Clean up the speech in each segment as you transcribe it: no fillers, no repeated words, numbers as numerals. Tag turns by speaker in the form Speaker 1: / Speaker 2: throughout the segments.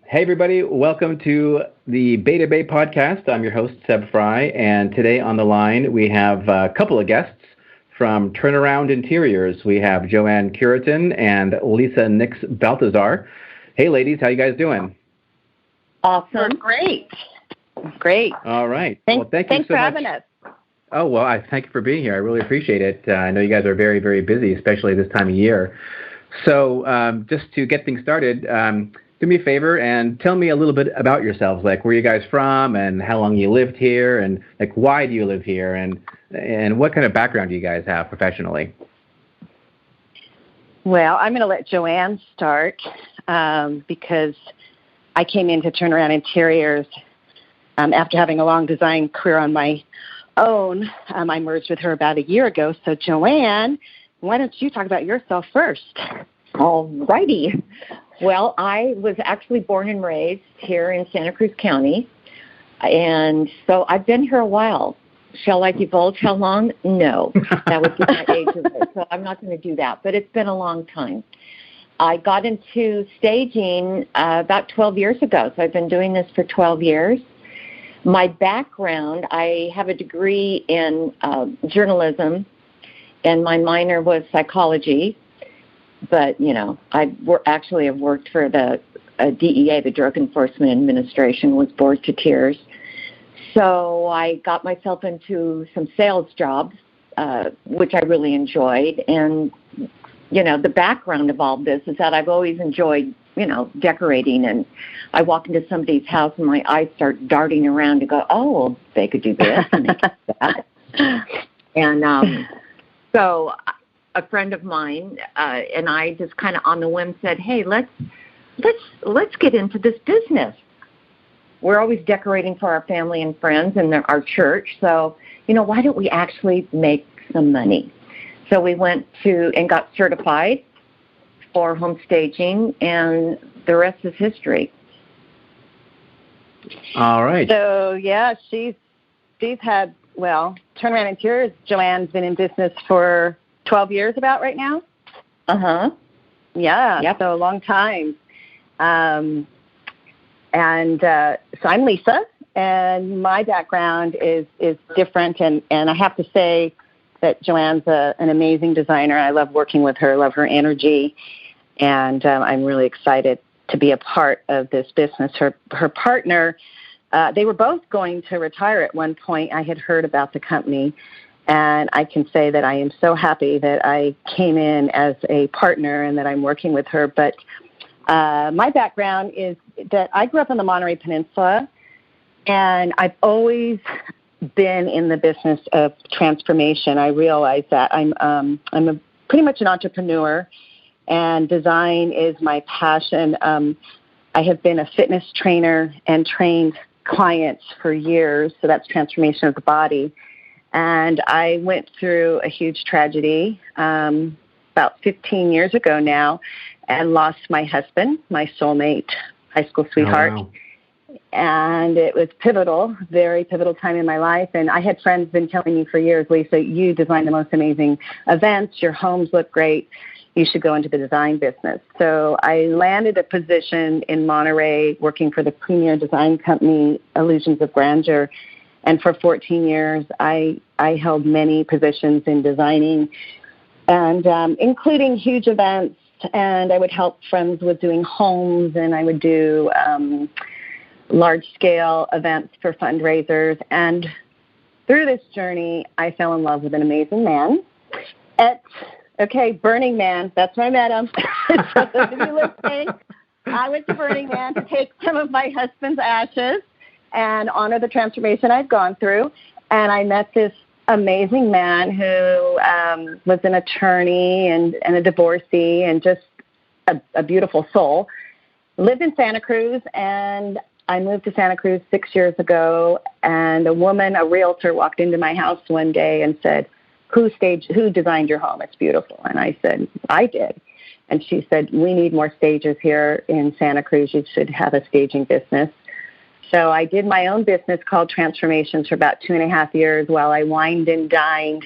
Speaker 1: Hey, everybody. Welcome to the Beta Bay podcast. I'm your host, Seb Frey, and today on the line we have a couple of guests from Turnaround Interiors. We have Joanne Curitin and Lisa Nix Baltazar. Hey, ladies. How you guys doing?
Speaker 2: Awesome.
Speaker 3: We're great.
Speaker 2: Great.
Speaker 1: All right.
Speaker 3: Thanks
Speaker 1: you so
Speaker 3: for
Speaker 1: much.
Speaker 3: having us.
Speaker 1: Oh, well, I thank you for being here. I really appreciate it. I know you guys are very, very busy, especially this time of year. So just to get things started, do me a favor and tell me a little bit about yourselves, like where you guys from and how long you lived here and like why do you live here and what kind of background do you guys have professionally?
Speaker 3: Well, I'm going to let Joanne start because I came into Turnaround Interiors after having a long design career on my own. I merged with her about a year ago. So Joanne, why don't you talk about yourself first?
Speaker 2: All righty. Well, I was actually born and raised here in Santa Cruz County, and so I've been here a while. Shall I divulge how long? No, that would be my age of it, so I'm not going to do that, but it's been a long time. I got into staging about 12 years ago, so I've been doing this for 12 years. My background, I have a degree in journalism, and my minor was psychology. But, you know, I actually have worked for the DEA, the Drug Enforcement Administration, was bored to tears. So I got myself into some sales jobs, which I really enjoyed. And, you know, the background of all this is that I've always enjoyed, you know, decorating. And I walk into somebody's house and my eyes start darting around to go, oh, well, they could do this and they could do that. And so a friend of mine and I just kind of on the whim said, hey, let's get into this business. We're always decorating for our family and friends and our church. So, you know, why don't we actually make some money? So we went to and got certified for home staging, and the rest is history.
Speaker 1: All right.
Speaker 3: So, yeah, she's had, well, Turnaround Interiors, Joanne's been in business for 12 years about right now?
Speaker 2: Uh-huh.
Speaker 3: Yeah,
Speaker 2: yep.
Speaker 3: So a long time. So I'm Lisa, and my background is different, and I have to say that Joanne's an amazing designer. I love working with her, love her energy, and I'm really excited to be a part of this business. Her partner, they were both going to retire at one point. I had heard about the company, and I can say that I am so happy that I came in as a partner and that I'm working with her. But my background is that I grew up on the Monterey Peninsula, and I've always been in the business of transformation. I realize that I'm pretty much an entrepreneur, and design is my passion. I have been a fitness trainer and trained clients for years, so that's transformation of the body. And I went through a huge tragedy about 15 years ago now and lost my husband, my soulmate, high school sweetheart.
Speaker 1: Oh, wow.
Speaker 3: And it was pivotal, very pivotal time in my life. And I had friends been telling me for years, Lisa, you design the most amazing events. Your homes look great. You should go into the design business. So I landed a position in Monterey working for the premier design company, Illusions of Grandeur. And for 14 years, I held many positions in designing, and including huge events. And I would help friends with doing homes, and I would do large-scale events for fundraisers. And through this journey, I fell in love with an amazing man. Burning Man, that's where I met him. So those of you listening, I went to Burning Man to take some of my husband's ashes and honor the transformation I'd gone through. And I met this amazing man who was an attorney and a divorcee and just a beautiful soul. Lived in Santa Cruz, and I moved to Santa Cruz 6 years ago, and a woman, a realtor, walked into my house one day and said, who designed your home? It's beautiful. And I said, I did. And she said, we need more stages here in Santa Cruz. You should have a staging business. So I did my own business called Transformations for about 2.5 years while I wined and dined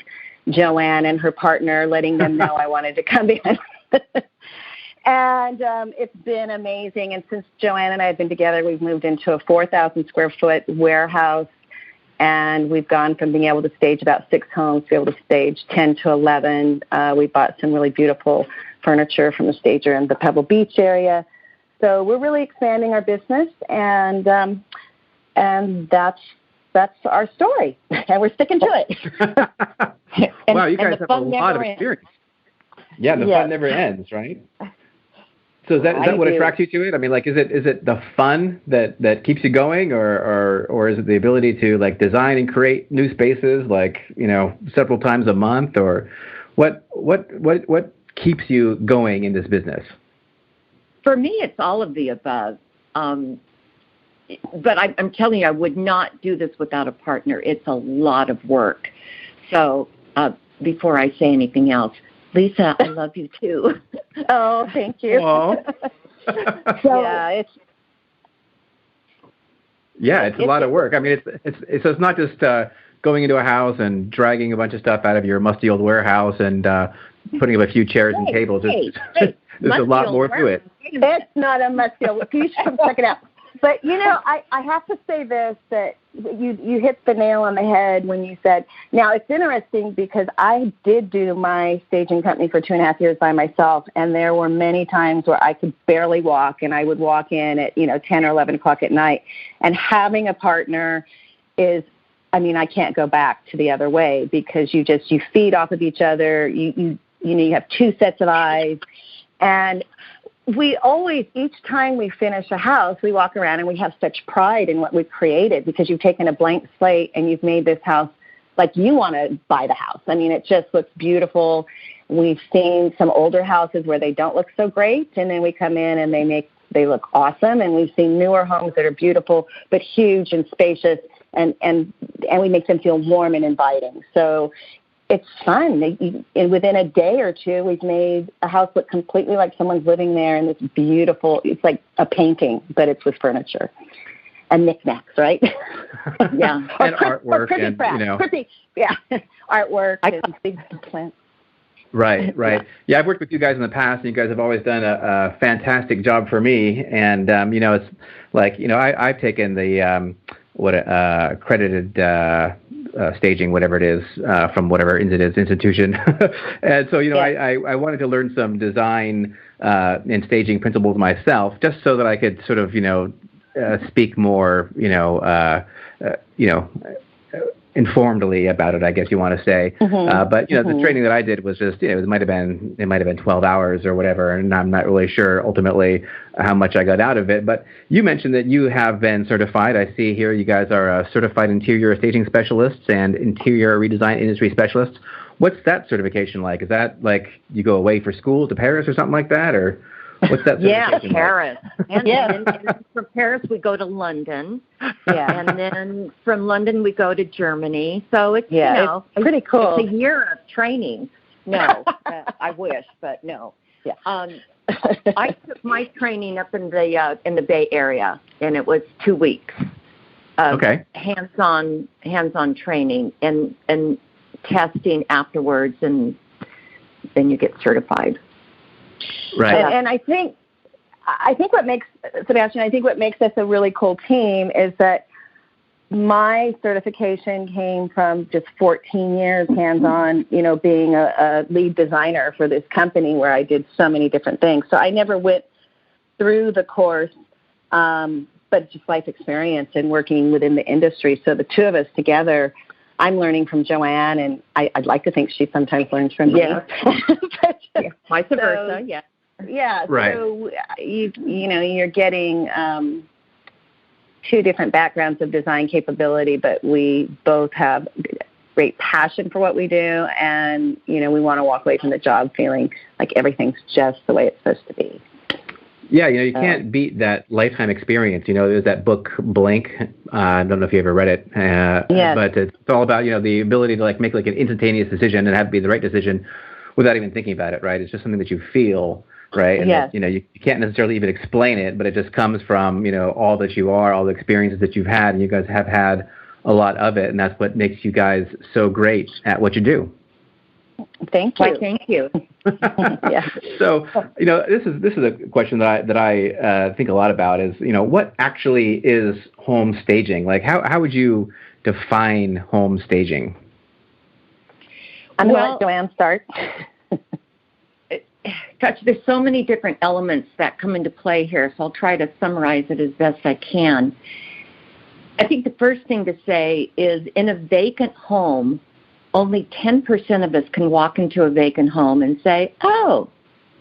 Speaker 3: Joanne and her partner, letting them know I wanted to come in. And it's been amazing. And since Joanne and I have been together, we've moved into a 4,000 square foot warehouse. And we've gone from being able to stage about 6 homes to be able to stage 10 to 11. We bought some really beautiful furniture from the stager in the Pebble Beach area. So we're really expanding our business, and that's our story, and we're sticking to it.
Speaker 1: Wow, you guys have a lot of experience. Yeah, the fun never ends, right? So is that what attracts you to it? I mean, like, is it the fun that keeps you going, or is it the ability to like design and create new spaces, like, you know, several times a month, or what keeps you going in this business?
Speaker 2: For me, it's all of the above. But I'm telling you, I would not do this without a partner. It's a lot of work. So before I say anything else, Lisa, I love you too.
Speaker 3: Oh, thank you.
Speaker 2: So,
Speaker 1: it's a lot of work. I mean, it's not just going into a house and dragging a bunch of stuff out of your musty old warehouse and putting up a few chairs and tables. There's a lot more to it.
Speaker 3: It's not a musty old. You should check it out. But, you know, I have to say this, that you hit the nail on the head when you said, now it's interesting because I did do my staging company for 2.5 years by myself, and there were many times where I could barely walk, and I would walk in at, 10 or 11 o'clock at night. And having a partner is, I mean, I can't go back to the other way because you feed off of each other. You have two sets of eyes. And we always, each time we finish a house, we walk around and we have such pride in what we've created because you've taken a blank slate and you've made this house like you want to buy the house. I mean, it just looks beautiful. We've seen some older houses where they don't look so great, and then we come in and they look awesome. And we've seen newer homes that are beautiful but huge and spacious, and we make them feel warm and inviting. So it's fun. And within a day or two, we've made a house look completely like someone's living there, and it's beautiful. It's like a painting, but it's with furniture and knickknacks, right?
Speaker 2: Yeah.
Speaker 1: And artwork and,
Speaker 3: artwork and big plants.
Speaker 1: Right. Yeah, I've worked with you guys in the past, and you guys have always done a fantastic job for me. And, it's like, I've taken the accredited staging, whatever it is, from whatever institution. And so, I wanted to learn some design and staging principles myself, just so that I could sort of, speak more, informedly about it, I guess you want to say. But the training that I did was just, it might have been 12 hours or whatever, and I'm not really sure ultimately how much I got out of it. But you mentioned that you have been certified. I see here you guys are certified interior staging specialists and interior redesign industry specialists. What's that certification like? Is that like you go away for school to Paris or something like that, or what's that certification like?
Speaker 2: Paris. And then from Paris, we go to London. Yeah. And then from London, we go to Germany. So it's,
Speaker 3: it's pretty cool.
Speaker 2: It's a year of training. No, I wish, but no.
Speaker 3: Yeah.
Speaker 2: I took my training up in the Bay Area, and it was 2 weeks of hands-on training and testing afterwards, and then you get certified.
Speaker 1: Right.
Speaker 3: And I think what makes, Sebastian, what makes us a really cool team is that my certification came from just 14 years hands-on, being a lead designer for this company where I did so many different things. So I never went through the course, but just life experience and working within the industry. So the two of us together, I'm learning from Joanne, and I'd like to think she sometimes learns from me.
Speaker 2: Yeah. Vice versa, yeah.
Speaker 3: Yeah,
Speaker 1: right.
Speaker 3: So you're getting two different backgrounds of design capability, but we both have great passion for what we do, and we want to walk away from the job feeling like everything's just the way it's supposed to be.
Speaker 1: Yeah, you can't beat that lifetime experience. There's that book, Blank. I don't know if you ever read it.
Speaker 3: Yes.
Speaker 1: But it's all about, the ability to make an instantaneous decision and have it be the right decision without even thinking about it, right? It's just something that you feel, right? And
Speaker 3: yes.
Speaker 1: that, you can't necessarily even explain it, but it just comes from, all that you are, all the experiences that you've had, and you guys have had a lot of it, and that's what makes you guys so great at what you do.
Speaker 3: Thank you.
Speaker 2: Why, thank you.
Speaker 3: Yeah.
Speaker 1: So, this is a question that I think a lot about is, what actually is home staging? Like, how would you define home staging?
Speaker 3: I'm going to let Joanne start.
Speaker 2: Gosh, there's so many different elements that come into play here, so I'll try to summarize it as best I can. I think the first thing to say is in a vacant home, only 10% of us can walk into a vacant home and say, oh,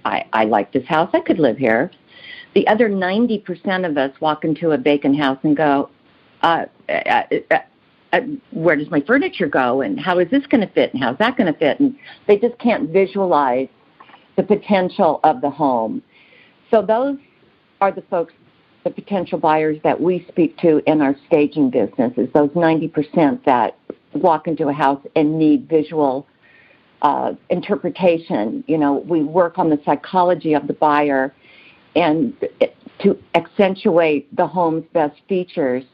Speaker 2: I like this house, I could live here. The other 90% of us walk into a vacant house and go, where does my furniture go, and how is this going to fit, and how's that going to fit? And they just can't visualize the potential of the home. So those are the folks, the potential buyers that we speak to in our staging business, is those 90% that walk into a house and need visual interpretation. We work on the psychology of the buyer and to accentuate the home's best features,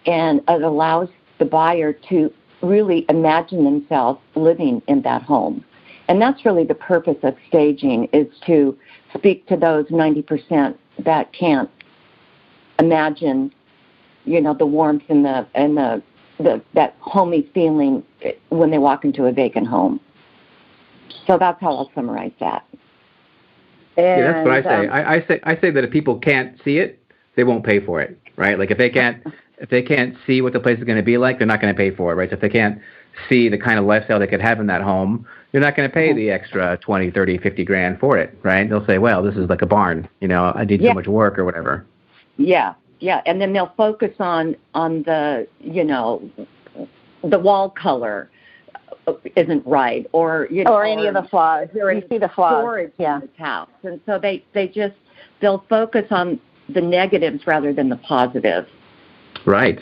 Speaker 2: and it allows the buyer to really imagine themselves living in that home. And that's really the purpose of staging, is to speak to those 90% that can't imagine, the warmth and that homey feeling when they walk into a vacant home. So that's how I'll summarize that.
Speaker 1: Yeah, that's what I say. I say that if people can't see it, they won't pay for it, right? Like if they can't see what the place is going to be like, they're not going to pay for it, right? So if they can't see the kind of lifestyle they could have in that home, you're not going to pay the extra 20, 30, 50 grand for it, right? They'll say, well, this is like a barn, I need so much work or whatever.
Speaker 2: Yeah. And then they'll focus on the, the wall color isn't right, or
Speaker 3: any of the flaws. You see the flaws.
Speaker 2: Storage in this house. And so they'll focus on the negatives rather than the positives. Right.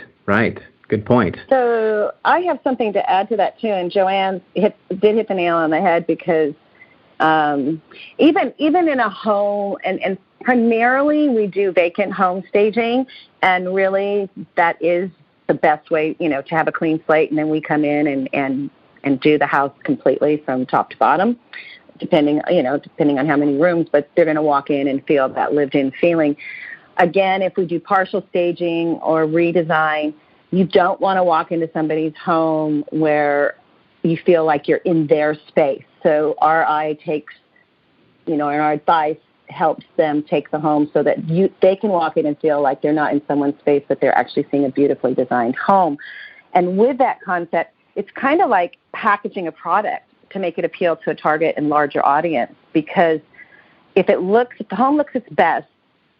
Speaker 1: Good point.
Speaker 3: So I have something to add to that too, and Joanne did hit the nail on the head, because even in a home, and primarily we do vacant home staging, and really that is the best way, to have a clean slate, and then we come in and do the house completely from top to bottom, depending on how many rooms, but they're going to walk in and feel that lived-in feeling. Again, if we do partial staging or redesign, you don't want to walk into somebody's home where you feel like you're in their space. So our eye takes, and our advice helps them take the home so that they can walk in and feel like they're not in someone's space, but they're actually seeing a beautifully designed home. And with that concept, it's kind of like packaging a product to make it appeal to a target and larger audience, because if the home looks its best,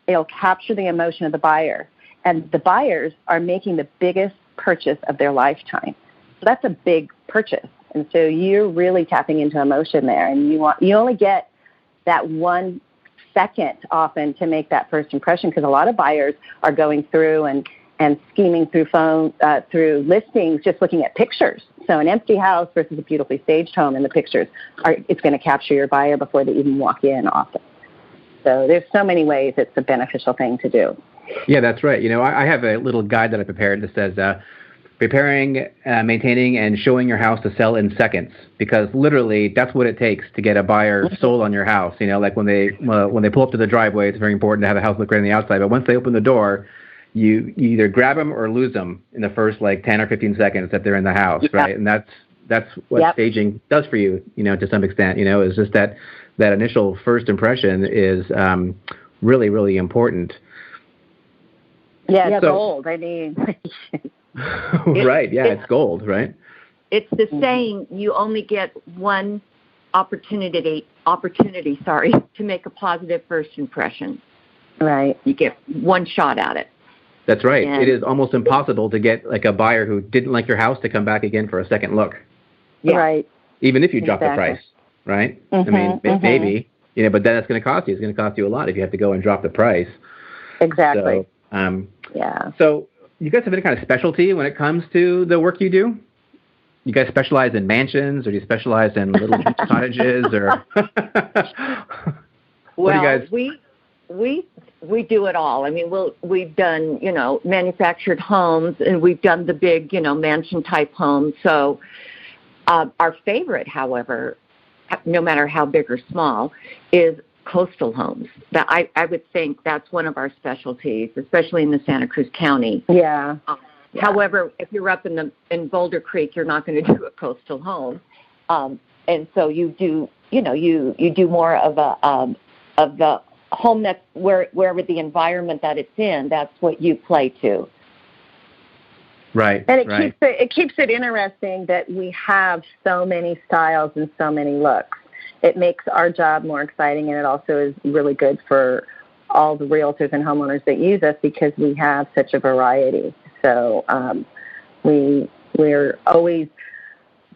Speaker 3: it'll capture the emotion of the buyer. And the buyers are making the biggest purchase of their lifetime. So that's a big purchase. And so you're really tapping into emotion there. And you only get that 1 second often to make that first impression, because a lot of buyers are going through and scheming through listings, just looking at pictures. So an empty house versus a beautifully staged home, in the pictures, it's going to capture your buyer before they even walk in often. So there's so many ways it's a beneficial thing to do.
Speaker 1: Yeah, that's right. I have a little guide that I prepared that says preparing, maintaining, and showing your house to sell in seconds, because literally that's what it takes to get a buyer sold on your house. Like when they pull up to the driveway, it's very important to have the house look great on the outside. But once they open the door, you either grab them or lose them in the first 10 or 15 seconds that they're in the house, right? And that's what staging does for you, to some extent. Is just that initial first impression is really, really important.
Speaker 3: Yeah, it's gold. I mean,
Speaker 1: right? Yeah, it's gold, right?
Speaker 2: It's the saying: you only get one opportunity, to make a positive first impression.
Speaker 3: Right.
Speaker 2: You get one shot at it.
Speaker 1: That's right. And it is almost impossible to get a buyer who didn't like your house to come back again for a second look.
Speaker 3: Yeah. Right.
Speaker 1: Even if you drop the price, right?
Speaker 3: Mm-hmm,
Speaker 1: I mean, maybe, but then it's going to cost you. It's going to cost you a lot if you have to go and drop the price.
Speaker 3: Exactly.
Speaker 1: So, So you guys have any kind of specialty when it comes to the work you do? You guys specialize in mansions, or do you specialize in little beach cottages, or?
Speaker 2: Well, we do it all. I mean, we've done, manufactured homes, and we've done the big, mansion type homes. So our favorite, however, no matter how big or small, is coastal homes. That I would think that's one of our specialties, especially in the Santa Cruz County.
Speaker 3: Yeah.
Speaker 2: However, if you're up in Boulder Creek, you're not going to do a coastal home, and so you do more of the home that's wherever the environment that it's in, that's what you play to.
Speaker 1: Right.
Speaker 3: And it keeps it interesting that we have so many styles and so many looks. It makes our job more exciting, and it also is really good for all the realtors and homeowners that use us because we have such a variety. So we're always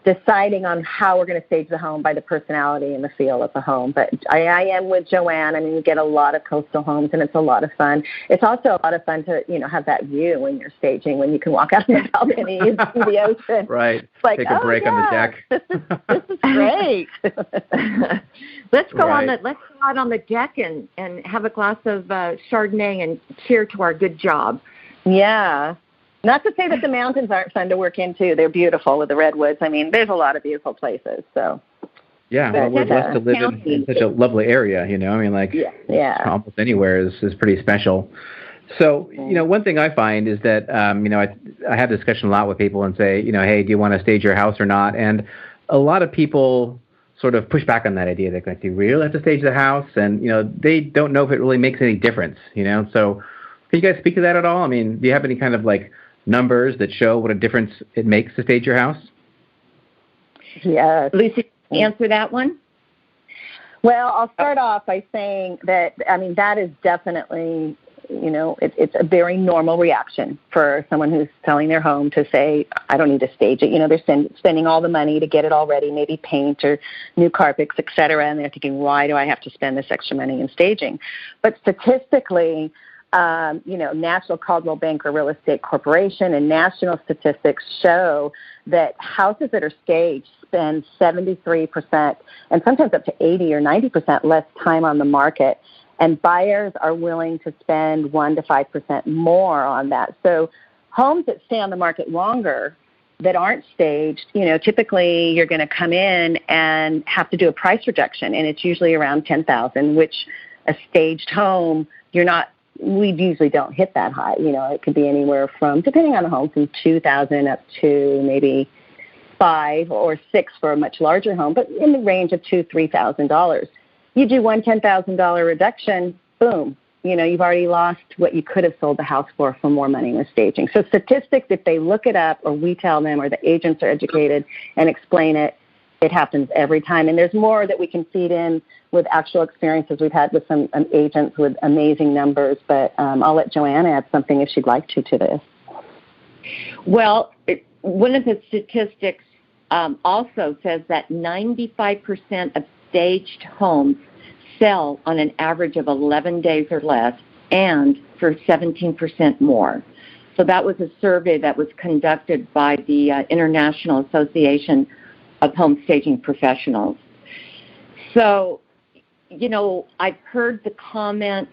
Speaker 3: deciding on how we're going to stage the home by the personality and the feel of the home. But I am with Joanne. I mean, we get a lot of coastal homes, and it's a lot of fun. It's also a lot of fun to, have that view when you're staging, when you can walk out on the balcony and see the ocean.
Speaker 1: Right.
Speaker 3: It's like,
Speaker 1: take a break on the deck.
Speaker 3: This is great.
Speaker 2: Let's go out on the deck and have a glass of Chardonnay and cheer to our good job.
Speaker 3: Yeah. Not to say that the mountains aren't fun to work into. They're beautiful with the redwoods. I mean, there's a lot of beautiful places. So.
Speaker 1: Yeah, well, we're blessed to live in such a lovely area, I mean, almost anywhere is pretty special. So, one thing I find is that, I have discussion a lot with people and say, hey, do you want to stage your house or not? And a lot of people sort of push back on that idea. They're like, do you really have to stage the house? And, they don't know if it really makes any difference, So can you guys speak to that at all? I mean, do you have any kind of numbers that show what a difference it makes to stage your house?
Speaker 3: Yes.
Speaker 2: Lisa, answer that one?
Speaker 3: Well, I'll start off by saying that, that is definitely, it's a very normal reaction for someone who's selling their home to say, I don't need to stage it. They're spending all the money to get it all ready, maybe paint or new carpets, et cetera, and they're thinking, why do I have to spend this extra money in staging? But statistically, National Caldwell Banker Real Estate Corporation and national statistics show that houses that are staged spend 73% and sometimes up to 80 or 90% less time on the market, and buyers are willing to spend 1 to 5% more on that. So homes that stay on the market longer that aren't staged, typically you're going to come in and have to do a price reduction, and it's usually around $10,000, which a staged home, we usually don't hit that high. It could be anywhere from, depending on the home, from $2,000 up to maybe $5,000 or $6,000 for a much larger home, but in the range of $2,000, $3,000. You do one $10,000 reduction, boom, you've already lost what you could have sold the house for more money with staging. So statistics, if they look it up or we tell them or the agents are educated and explain it, it happens every time. And there's more that we can feed in with actual experiences we've had with some agents with amazing numbers. But I'll let Joanne add something if she'd like to this.
Speaker 2: Well, one of the statistics also says that 95% of staged homes sell on an average of 11 days or less and for 17% more. So that was a survey that was conducted by the International Association of Home Staging Professionals. So, I've heard the comment,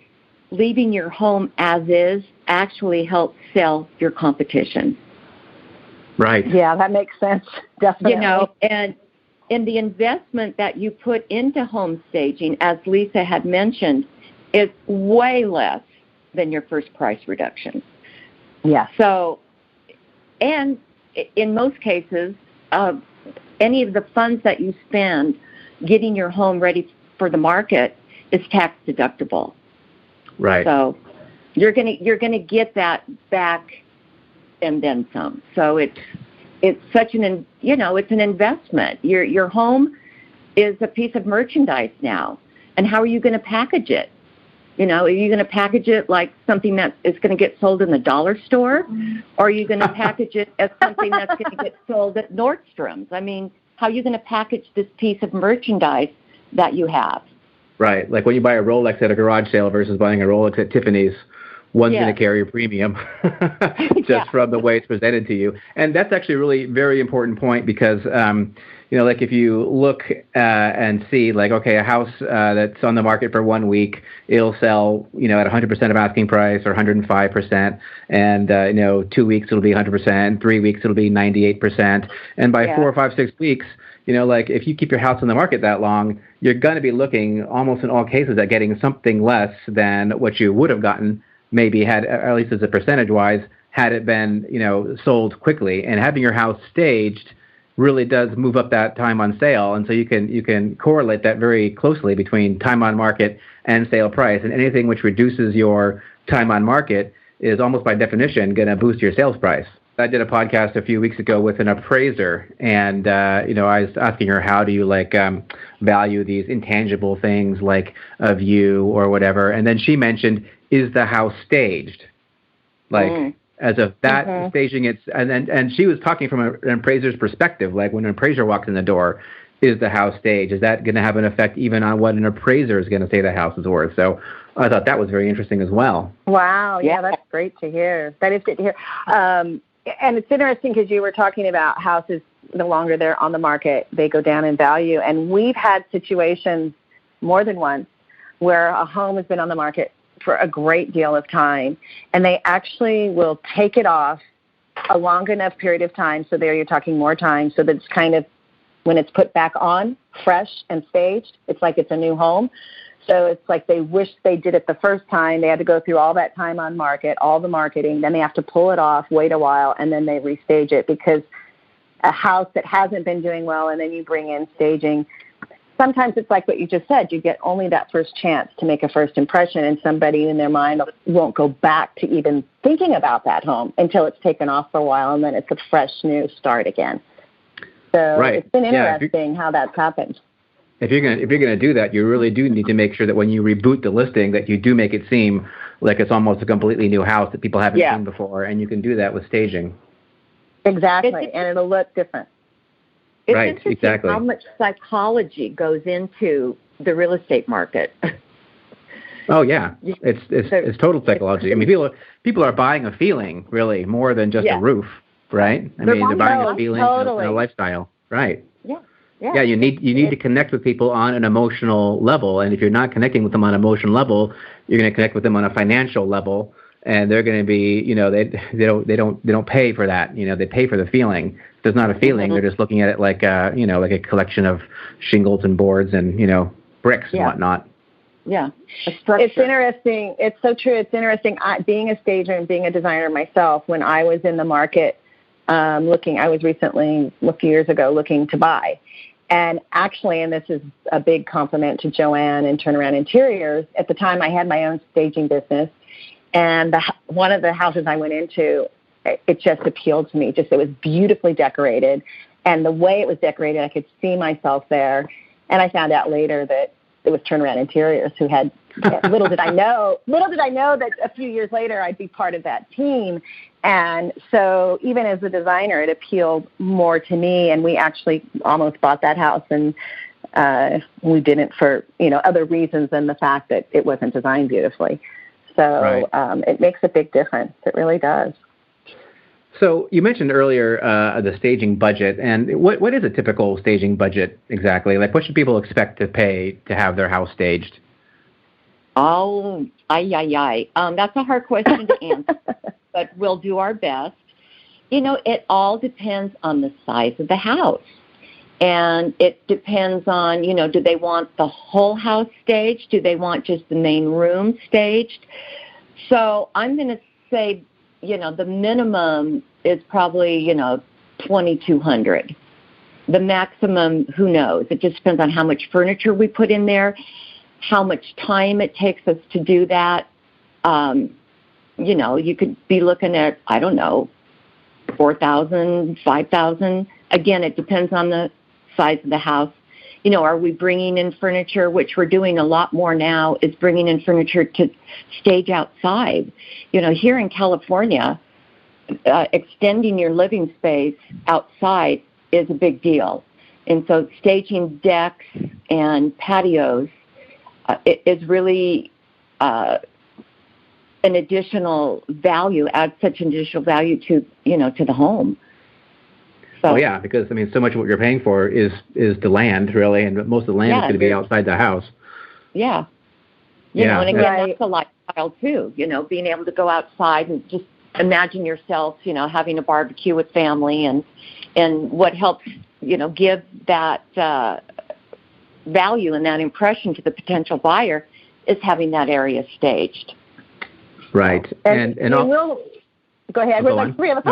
Speaker 2: leaving your home as is actually helps sell your competition.
Speaker 1: Right.
Speaker 3: Yeah, that makes sense. Definitely.
Speaker 2: And in the investment that you put into home staging, as Lisa had mentioned, is way less than your first price reduction.
Speaker 3: Yeah.
Speaker 2: So, and in most cases, any of the funds that you spend getting your home ready for the market is tax deductible.
Speaker 1: Right.
Speaker 2: So you're gonna get that back and then some. So it's such it's an investment. Your home is a piece of merchandise now, and how are you going to package it? Are you going to package it like something that is going to get sold in the dollar store, or are you going to package it as something that's going to get sold at Nordstrom's? I mean, how are you going to package this piece of merchandise that you have?
Speaker 1: Right, like when you buy a Rolex at a garage sale versus buying a Rolex at Tiffany's one's going to carry a premium just from the way it's presented to you. And that's actually a really very important point because, like if you look and see like, okay, a house that's on the market for 1 week, it'll sell, at 100% of asking price or 105%. And, 2 weeks, it'll be 100%. 3 weeks, it'll be 98%. And by 4 or 5, 6 weeks, like if you keep your house on the market that long, you're going to be looking almost in all cases at getting something less than what you would have gotten maybe had, at least as a percentage-wise, had it been, sold quickly. And having your house staged really does move up that time on sale. And so you can correlate that very closely between time on market and sale price. And anything which reduces your time on market is almost by definition going to boost your sales price. I did a podcast a few weeks ago with an appraiser, and I was asking her, how do you value these intangible things like a view or whatever? And then she mentioned, is the house staged? As of that staging, and she was talking from an appraiser's perspective, like when an appraiser walks in the door, is the house staged? Is that going to have an effect even on what an appraiser is going to say the house is worth? So I thought that was very interesting as well.
Speaker 3: Wow, yeah, that's great to hear. That is good to hear. And it's interesting because you were talking about houses, the longer they're on the market, they go down in value. And we've had situations more than once where a home has been on the market for a great deal of time, and they actually will take it off a long enough period of time, so there you're talking more time, so that it's kind of, when it's put back on, fresh and staged, it's like it's a new home. So it's like they wish they did it the first time. They had to go through all that time on market, all the marketing, then they have to pull it off, wait a while, and then they restage it, because a house that hasn't been doing well and then you bring in staging, sometimes it's like what you just said. You get only that first chance to make a first impression, and somebody in their mind won't go back to even thinking about that home until it's taken off for a while, and then it's a fresh new start again. So It's been interesting how that's happened.
Speaker 1: If you're gonna do that, you really do need to make sure that when you reboot the listing, that you do make it seem like it's almost a completely new house that people haven't seen before, and you can do that with staging.
Speaker 3: Exactly, and it'll look different.
Speaker 2: It's interesting how much psychology goes into the real estate market.
Speaker 1: Oh yeah, it's total psychology. I mean, people are buying a feeling really more than just a roof, right? I mean, they're buying a feeling and a lifestyle, right? Yeah, you need to connect with people on an emotional level, and if you're not connecting with them on an emotional level, you're going to connect with them on a financial level, and they're going to be, they don't pay for that. They pay for the feeling. If there's not a feeling, they're just looking at it like a collection of shingles and boards and bricks and whatnot.
Speaker 2: Yeah,
Speaker 3: it's interesting. It's so true. It's interesting. Being a stager and being a designer myself, when I was in the market I was recently, a few years ago, looking to buy. And actually, and this is a big compliment to Joanne and Turnaround Interiors, at the time I had my own staging business, and one of the houses I went into, it just appealed to me. It was beautifully decorated, and the way it was decorated, I could see myself there. And I found out later that it was Turnaround Interiors who had, little did I know that a few years later I'd be part of that team. And so even as a designer, it appealed more to me, and we actually almost bought that house, and we didn't for other reasons than the fact that it wasn't designed beautifully. So it makes a big difference. It really does.
Speaker 1: So you mentioned earlier the staging budget, and what is a typical staging budget exactly? Like, what should people expect to pay to have their house staged?
Speaker 2: Oh, that's a hard question to answer, but we'll do our best. It all depends on the size of the house. And it depends on, do they want the whole house staged? Do they want just the main room staged? So I'm going to say, the minimum is probably, $2,200. The maximum, who knows? It just depends on how much furniture we put in there, how much time it takes us to do that. You could be looking at, I don't know, $4,000, $5,000. Again, it depends on the size of the house. Are we bringing in furniture, which we're doing a lot more now, is bringing in furniture to stage outside. Here in California, extending your living space outside is a big deal. And so staging decks and patios is really an additional value, adds such an additional value to, to the home. So,
Speaker 1: well, yeah, because, I mean, so much of what you're paying for is the land, really, and most of the land is going to be outside the house.
Speaker 2: Yeah. And again, that's a lifestyle, too, being able to go outside and just imagine yourself, having a barbecue with family, and what helps, give that value and that impression to the potential buyer is having that area staged.
Speaker 1: Right. And
Speaker 3: we'll go ahead. We're like three of us.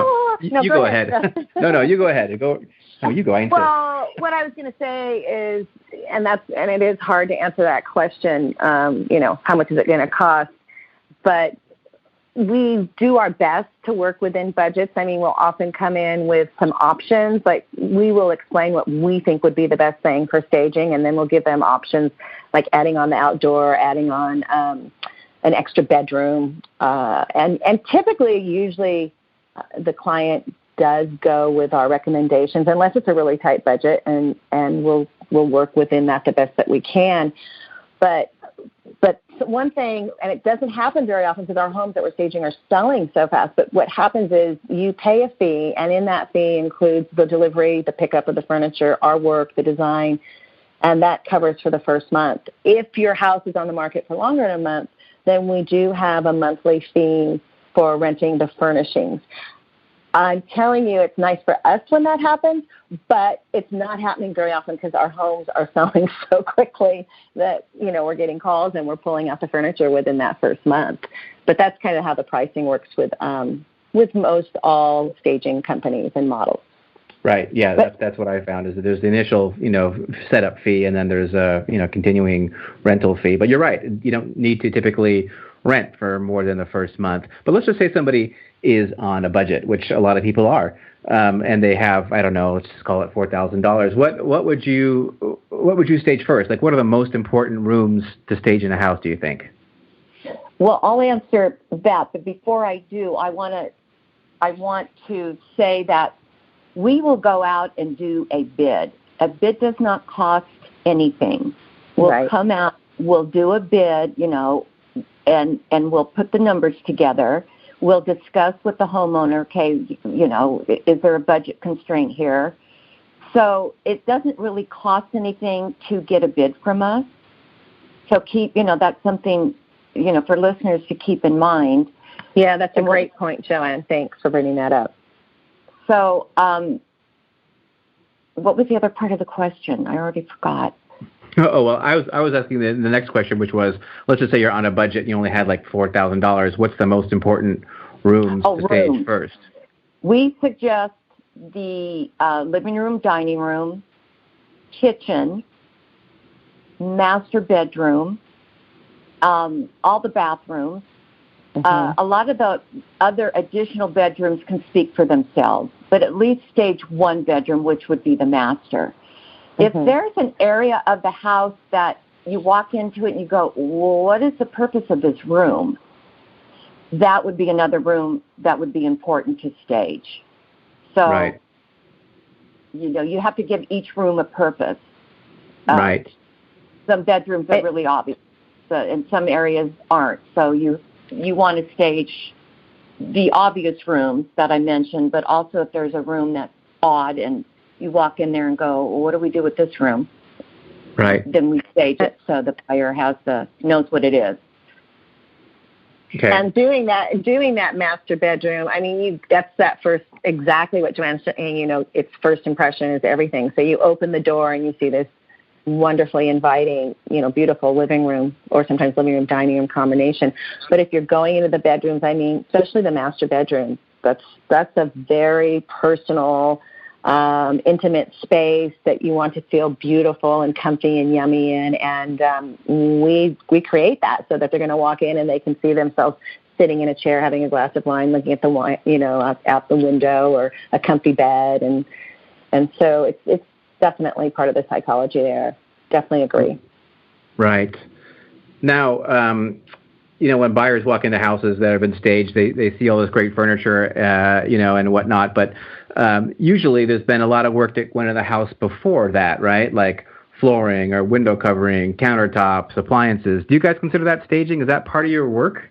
Speaker 1: You go ahead. No, you go ahead. You go.
Speaker 3: Well, what I was going to say is, and it is hard to answer that question. How much is it going to cost? But we do our best to work within budgets. I mean, we'll often come in with some options. Like, we will explain what we think would be the best thing for staging, and then we'll give them options like adding on the outdoor, adding on an extra bedroom. And typically, usually, the client does go with our recommendations, unless it's a really tight budget, and we'll work within that the best that we can. But one thing, and it doesn't happen very often because our homes that we're staging are selling so fast, but what happens is you pay a fee, and in that fee includes the delivery, the pickup of the furniture, our work, the design, and that covers for the first month. If your house is on the market for longer than a month, then we do have a monthly fee for renting the furnishings. I'm telling you, it's nice for us when that happens, but it's not happening very often because our homes are selling so quickly that, we're getting calls and we're pulling out the furniture within that first month. But that's kind of how the pricing works with most all staging companies and models.
Speaker 1: Right. Yeah, that's what I found, is that there's the initial, setup fee, and then there's a, continuing rental fee. But you're right. You don't need to typically rent for more than the first month. But let's just say somebody is on a budget, which a lot of people are, and they have, I don't know, let's just call it $4,000. What would you stage first? Like, what are the most important rooms to stage in a house, do you think?
Speaker 2: Well, I'll answer that, but before I do, I want to say that we will go out and do a bid. A bid does not cost anything. We'll come out, we'll do a bid, and we'll put the numbers together. We'll discuss with the homeowner, okay, is there a budget constraint here? So it doesn't really cost anything to get a bid from us. So that's something, for listeners to keep in mind.
Speaker 3: Yeah, that's a great point, Joanne. Thanks for bringing that up.
Speaker 2: So what was the other part of the question? I already forgot.
Speaker 1: Oh, well, I was asking the next question, which was, let's just say you're on a budget and you only had like $4,000. What's the most important rooms to stage first?
Speaker 2: We suggest the living room, dining room, kitchen, master bedroom, all the bathrooms. Mm-hmm. A lot of the other additional bedrooms can speak for themselves, but at least stage one bedroom, which would be the master. If there's an area of the house that you walk into it and you go, well, what is the purpose of this room? That would be another room that would be important to stage. So, you have to give each room a purpose.
Speaker 1: Right.
Speaker 2: Some bedrooms are really obvious, and some areas aren't. So you want to stage the obvious rooms that I mentioned, but also if there's a room that's odd and you walk in there and go, well, what do we do with this room?
Speaker 1: Right.
Speaker 2: Then we stage it so the buyer knows what it is.
Speaker 1: Okay.
Speaker 3: And doing that master bedroom, I mean, that's that first, exactly what Joanne's saying, its first impression is everything. So you open the door and you see this wonderfully inviting, beautiful living room, or sometimes living room, dining room combination. But if you're going into the bedrooms, I mean, especially the master bedroom, that's a very personal, intimate space that you want to feel beautiful and comfy and yummy in. And we create that so that they're going to walk in and they can see themselves sitting in a chair, having a glass of wine, looking at the wine, out the window, or a comfy bed. And so it's definitely part of the psychology there. Definitely agree.
Speaker 1: Right. Now, when buyers walk into houses that have been staged, they see all this great furniture, and whatnot. But usually there's been a lot of work that went in the house before that, right? Like flooring or window covering, countertops, appliances. Do you guys consider that staging? Is that part of your work?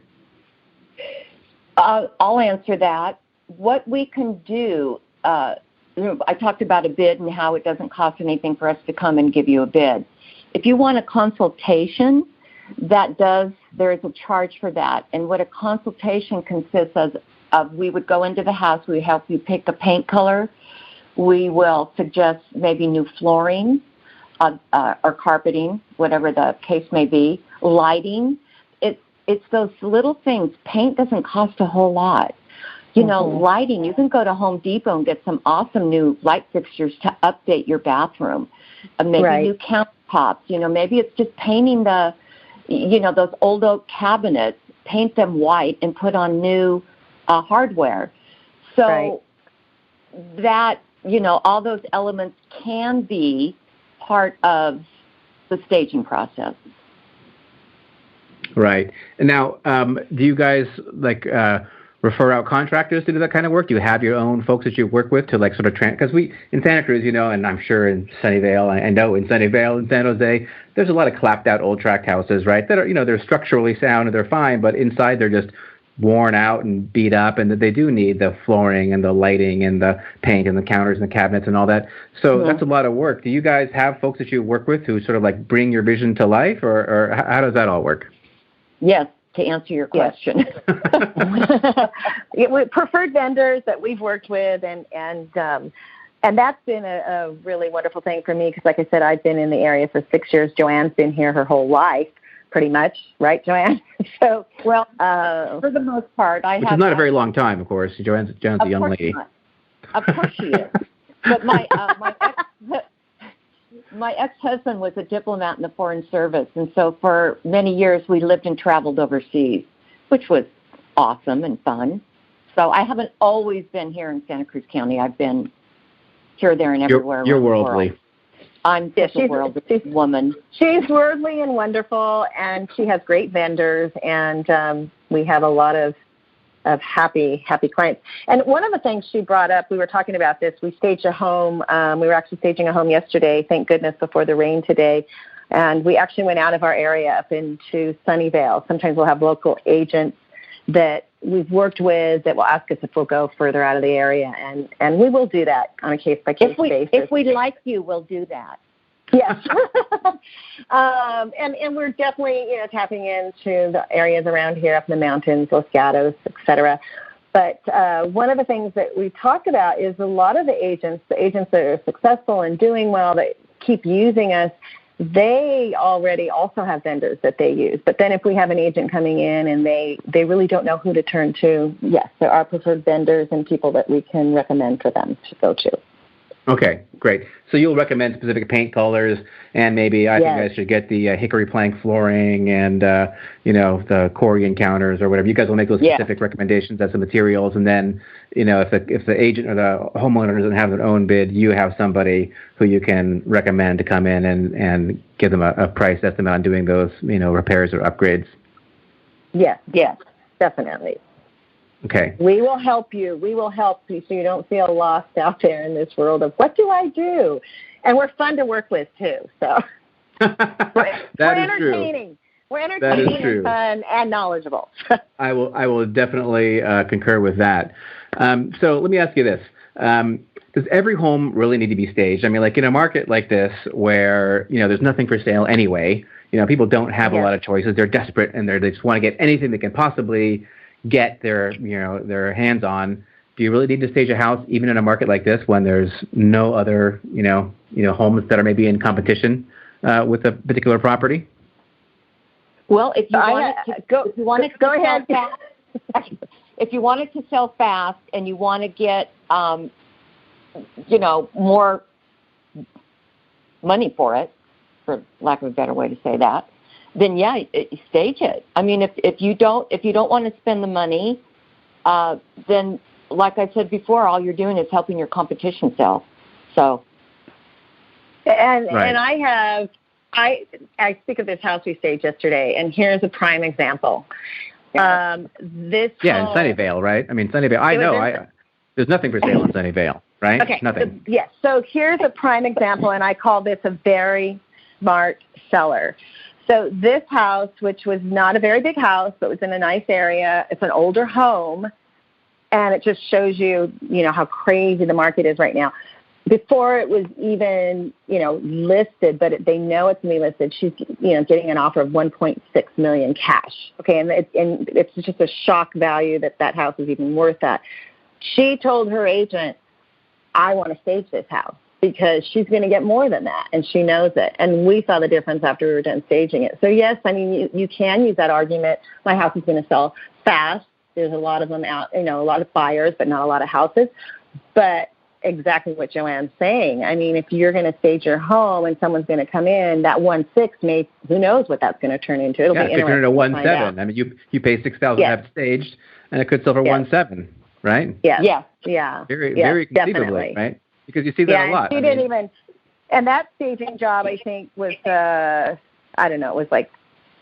Speaker 2: I'll answer that. What we can do, I talked about a bid and how it doesn't cost anything for us to come and give you a bid. If you want a consultation, there is a charge for that. And what a consultation consists of, we would go into the house, we help you pick a paint color, we will suggest maybe new flooring or carpeting, whatever the case may be, lighting. It's those little things. Paint doesn't cost a whole lot. Lighting, you can go to Home Depot and get some awesome new light fixtures to update your bathroom. Maybe new countertops. Maybe it's just painting those old oak cabinets, paint them white and put on new hardware. So that, all those elements can be part of the staging process.
Speaker 1: Right. And now, do you guys refer out contractors to do that kind of work? Do you have your own folks that you work with to sort of because in Santa Cruz, and I'm sure in Sunnyvale, I know in Sunnyvale and San Jose, there's a lot of clapped out old tract houses, right? That are, they're structurally sound and they're fine, but inside they're just worn out and beat up, and that they do need the flooring and the lighting and the paint and the counters and the cabinets and all that. So that's a lot of work. Do you guys have folks that you work with who sort of bring your vision to life, or how does that all work?
Speaker 2: Yes, to answer your question.
Speaker 3: Preferred vendors that we've worked with, and that's been a really wonderful thing for me because, like I said, I've been in the area for 6 years. Joanne's been here her whole life, pretty much, right, Joanne? So,
Speaker 2: for the most part,
Speaker 1: Which is not a very long time, of course. Joanne's a young lady.
Speaker 2: Of course she is. But my ex-husband was a diplomat in the Foreign Service, and so for many years we lived and traveled overseas, which was awesome and fun. So I haven't always been here in Santa Cruz County. I've been here, there, and everywhere.
Speaker 1: You're worldly.
Speaker 2: I'm just a worldly woman.
Speaker 3: She's worldly and wonderful, and she has great vendors, and we have a lot of happy clients. And one of the things she brought up, we were talking about this, we staged a home. We were actually staging a home yesterday, thank goodness, before the rain today. And we actually went out of our area up into Sunnyvale. Sometimes we'll have local agents that we've worked with that will ask us if we'll go further out of the area. And we will do that on a case-by-case basis.
Speaker 2: If we like you, we'll do that.
Speaker 3: Yes. And we're definitely, tapping into the areas around here up in the mountains, Los Gatos, et cetera. But one of the things that we talked about is a lot of the agents that are successful and doing well, that keep using us, they already also have vendors that they use. But then if we have an agent coming in and they really don't know who to turn to, yes, there are preferred vendors and people that we can recommend for them to go to.
Speaker 1: Okay, great. So you'll recommend specific paint colors, and maybe I think you guys should get the hickory plank flooring and, the Corian counters or whatever. You guys will make those specific recommendations as the materials, and then, if the agent or the homeowner doesn't have their own bid, you have somebody who you can recommend to come in and give them a price estimate on doing those, repairs or upgrades.
Speaker 3: Yes, definitely.
Speaker 1: Okay.
Speaker 3: We will help you. So you don't feel lost out there in this world of what do I do? And we're fun to work with too. So we're entertaining. We're entertaining and fun and knowledgeable.
Speaker 1: I will definitely concur with that. So let me ask you this. Does every home really need to be staged? I mean, in a market like this where, there's nothing for sale anyway, people don't have a lot of choices. They're desperate and they just want to get anything they can possibly get their hands on. Do you really need to stage a house even in a market like this when there's no other homes that are maybe in competition with a particular property?
Speaker 2: Well, if you want it to sell fast and you want to get more money for it, for lack of a better way to say that, then stage it. I mean, if you don't want to spend the money, then like I said before, all you're doing is helping your competition sell. So,
Speaker 3: and I speak of this house we staged yesterday, and here's a prime example.
Speaker 1: In Sunnyvale, right? I mean, Sunnyvale. There's nothing for sale in Sunnyvale, right?
Speaker 3: Okay.
Speaker 1: Nothing.
Speaker 3: So here's a prime example, and I call this a very smart seller. So this house, which was not a very big house, but was in a nice area, it's an older home, and it just shows you, how crazy the market is right now. Before it was even, listed, but they know it's going to be listed, she's, getting an offer of $1.6 million cash. Okay, and it's just a shock value that house is even worth that. She told her agent, I want to stage this house because she's going to get more than that, and she knows it. And we saw the difference after we were done staging it. So, yes, I mean, you can use that argument. My house is going to sell fast. There's a lot of them out, a lot of buyers, but not a lot of houses. But exactly what Joanne's saying. I mean, if you're going to stage your home and someone's going to come in, that 1.6 who knows what that's going to turn into. It'll be interesting.
Speaker 1: It could turn into 1.7. I mean, you pay $6,000 to have it staged, and it could sell for 1.7, right?
Speaker 3: Yes. Yeah.
Speaker 1: Very conceivably, right? Because you see that a lot.
Speaker 3: She didn't even, and that staging job, I think, was, I don't know, it was like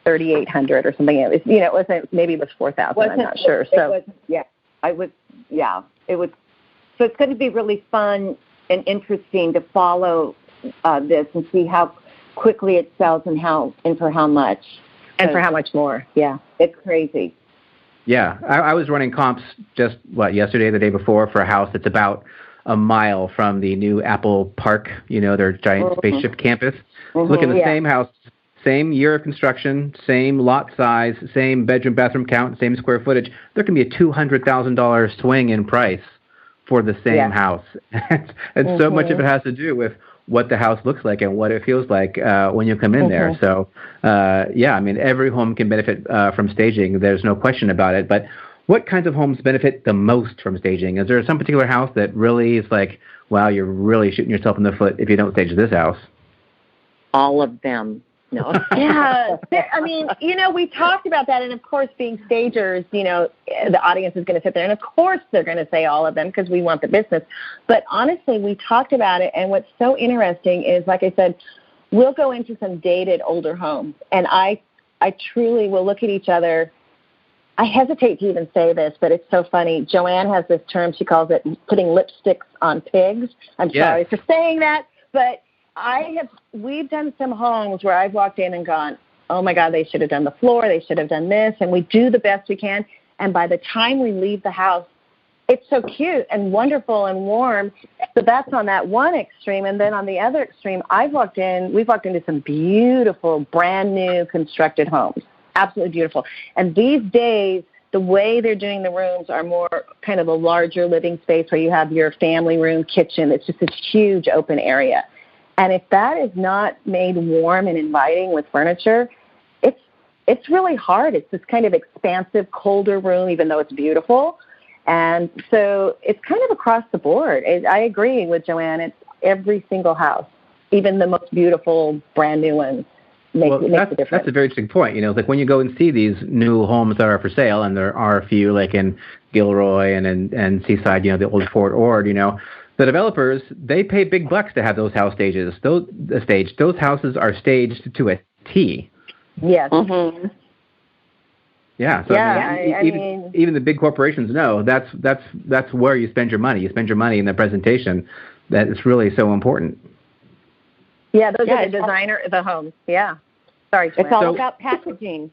Speaker 3: $3,800 or something. It was, it wasn't, maybe it was $4,000. I'm not sure. So,
Speaker 2: it was. So it's going to be really fun and interesting to follow this and see how quickly it sells and for how much.
Speaker 3: And for how much more. Yeah.
Speaker 2: It's crazy.
Speaker 1: Yeah. I was running comps just, yesterday, the day before, for a house that's about a mile from the new Apple Park, their giant spaceship campus. Look at the same house, same year of construction, same lot size, same bedroom, bathroom count, same square footage. There can be a $200,000 swing in price for the same house. And so much of it has to do with what the house looks like and what it feels like when you come in there. So, I mean, every home can benefit from staging. There's no question about it. But what kinds of homes benefit the most from staging? Is there some particular house that really is like, wow, you're really shooting yourself in the foot if you don't stage this house?
Speaker 2: All of them. No.
Speaker 3: Yeah. I mean, we talked about that. And, of course, being stagers, the audience is going to sit there. And, of course, they're going to say all of them because we want the business. But, honestly, we talked about it. And what's so interesting is, like I said, we'll go into some dated older homes. And I truly will look at each other. I hesitate to even say this, but it's so funny. Joanne has this term. She calls it putting lipsticks on pigs. I'm sorry for saying that, but we've done some homes where I've walked in and gone, oh my God, they should have done the floor. They should have done this. And we do the best we can. And by the time we leave the house, it's so cute and wonderful and warm. So that's on that one extreme. And then on the other extreme, we've walked into some beautiful, brand new constructed homes. Absolutely beautiful. And these days, the way they're doing the rooms are more kind of a larger living space where you have your family room, kitchen. It's just this huge open area. And if that is not made warm and inviting with furniture, it's really hard. It's this kind of expansive, colder room, even though it's beautiful. And so it's kind of across the board. I agree with Joanne. It's every single house, even the most beautiful, brand new ones. Makes a difference.
Speaker 1: That's a very interesting point. Like when you go and see these new homes that are for sale, and there are a few like in Gilroy and Seaside, the old Fort Ord, the developers, they pay big bucks to have those house stages. Those houses are staged to a T.
Speaker 3: Yes.
Speaker 2: Mm-hmm.
Speaker 1: Yeah. So I mean, even the big corporations know that's where you spend your money. You spend your money in the presentation. That is really so important.
Speaker 3: Yeah, those are the homes. Yeah. Sorry, Joanne.
Speaker 2: It's all about packaging.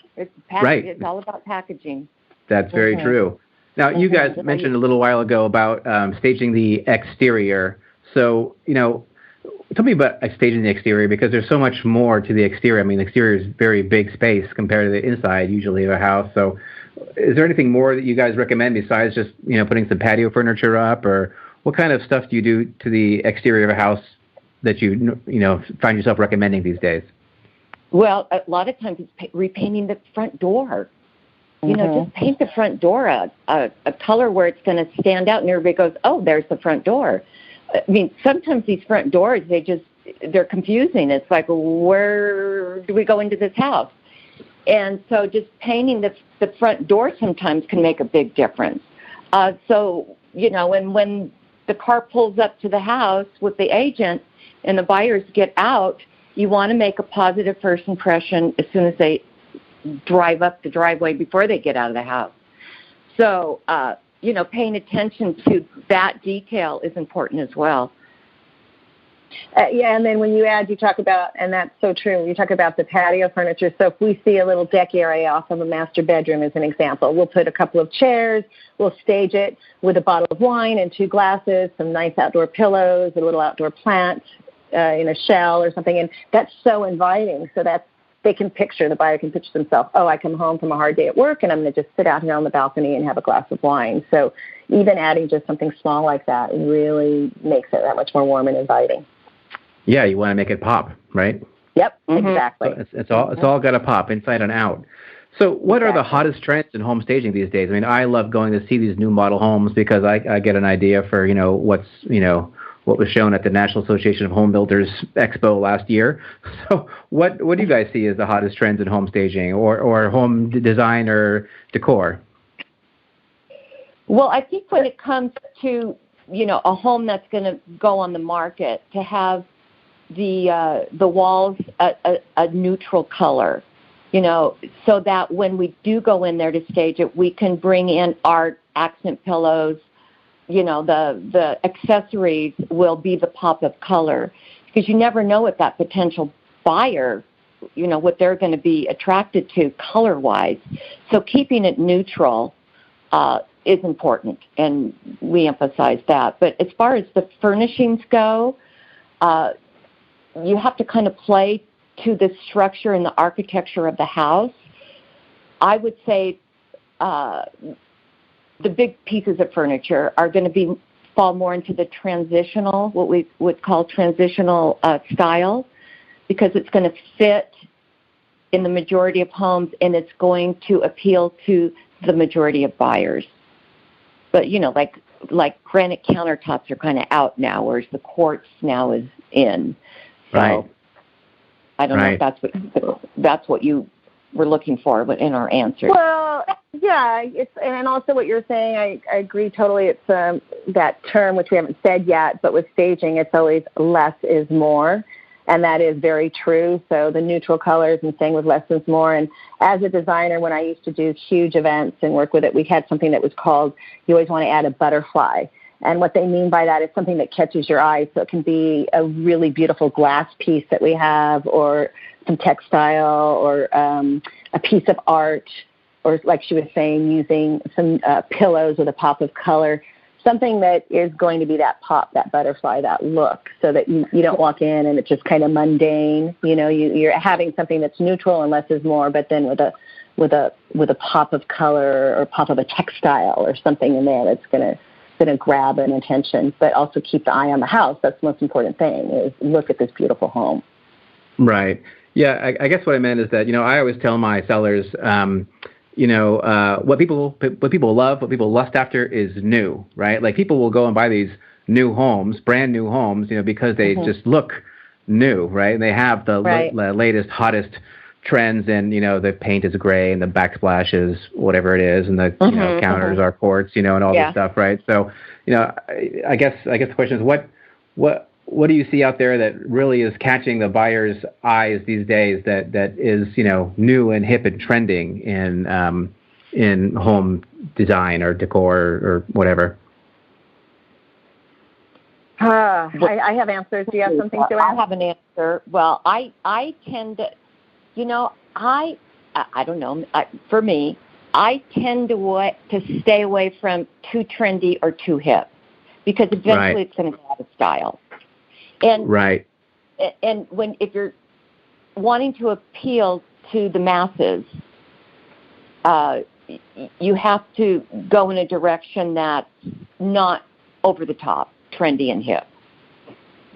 Speaker 1: Right.
Speaker 2: It's all about packaging.
Speaker 1: That's very true. Now, you guys mentioned a little while ago about staging the exterior. So, tell me about staging the exterior, because there's so much more to the exterior. I mean, the exterior is very big space compared to the inside, usually, of a house. So is there anything more that you guys recommend besides just, putting some patio furniture up? Or what kind of stuff do you do to the exterior of a house that you find yourself recommending these days?
Speaker 2: Well, a lot of times it's repainting the front door. Just paint the front door a color where it's going to stand out, and everybody goes, oh, there's the front door. I mean, sometimes these front doors, they're confusing. It's like, where do we go into this house? And so just painting the front door sometimes can make a big difference. And when the car pulls up to the house with the agent and the buyers get out, you want to make a positive first impression as soon as they drive up the driveway before they get out of the house. So, paying attention to that detail is important as well.
Speaker 3: Yeah, and then when you talk about, and that's so true, you talk about the patio furniture. So if we see a little deck area off of a master bedroom as an example, we'll put a couple of chairs, we'll stage it with a bottle of wine and 2 glasses, some nice outdoor pillows, a little outdoor plant in a shell or something. And that's so inviting. So the buyer can picture themselves, oh, I come home from a hard day at work and I'm going to just sit out here on the balcony and have a glass of wine. So even adding just something small like that really makes it that much more warm and inviting.
Speaker 1: Yeah, you want to make it pop, right?
Speaker 3: Yep, exactly.
Speaker 1: So it's all got to pop inside and out. So what are the hottest trends in home staging these days? I mean, I love going to see these new model homes because I get an idea for, what was shown at the National Association of Home Builders Expo last year. So what do you guys see as the hottest trends in home staging or home design or decor?
Speaker 2: Well, I think when it comes to, a home that's going to go on the market, to have the walls a neutral color, so that when we do go in there to stage it, we can bring in art, accent pillows, the accessories will be the pop of color, because you never know what that potential buyer, what they're going to be attracted to color-wise. So keeping it neutral is important, and we emphasize that. But as far as the furnishings go, you have to kind of play to the structure and the architecture of the house. I would say the big pieces of furniture are going to fall more into the transitional, what we would call transitional style, because it's going to fit in the majority of homes and it's going to appeal to the majority of buyers. But, like granite countertops are kind of out now, whereas the quartz now is in. So
Speaker 1: right.
Speaker 2: I don't know if that's what you were looking for in our answer.
Speaker 3: Well, yeah, and also what you're saying, I agree totally. It's that term, which we haven't said yet, but with staging, it's always less is more, and that is very true. So the neutral colors and staying with less is more. And as a designer, when I used to do huge events and work with it, we had something that was called, you always want to add a butterfly. And what they mean by that is something that catches your eye. So it can be a really beautiful glass piece that we have, or some textile, or a piece of art, or like she was saying, using some pillows with a pop of color, something that is going to be that pop, that butterfly, that look, so that you don't walk in and it's just kind of mundane. You're having something that's neutral and less is more, but then with a pop of color or pop of a textile or something in there that's going to grab an attention, but also keep the eye on the house. That's the most important thing, is look at this beautiful home.
Speaker 1: Right. Yeah, I guess what I meant is that, I always tell my sellers, what people love, what people lust after is new, right? Like people will go and buy these new homes, brand new homes, because they just look new, right? And they have the latest, hottest trends, and the paint is gray and the backsplash is whatever it is, and the counters are quartz, and all this stuff, right? So, I guess the question is what do you see out there that really is catching the buyer's eyes these days that is, new and hip and trending in home design or decor or whatever?
Speaker 3: I have answers. Do you have something to add?
Speaker 2: I have an answer. Well, I tend to, I don't know. For me, I tend to stay away from too trendy or too hip, because eventually it's going to go out of style. And and if you're wanting to appeal to the masses, you have to go in a direction that's not over the top, trendy and hip.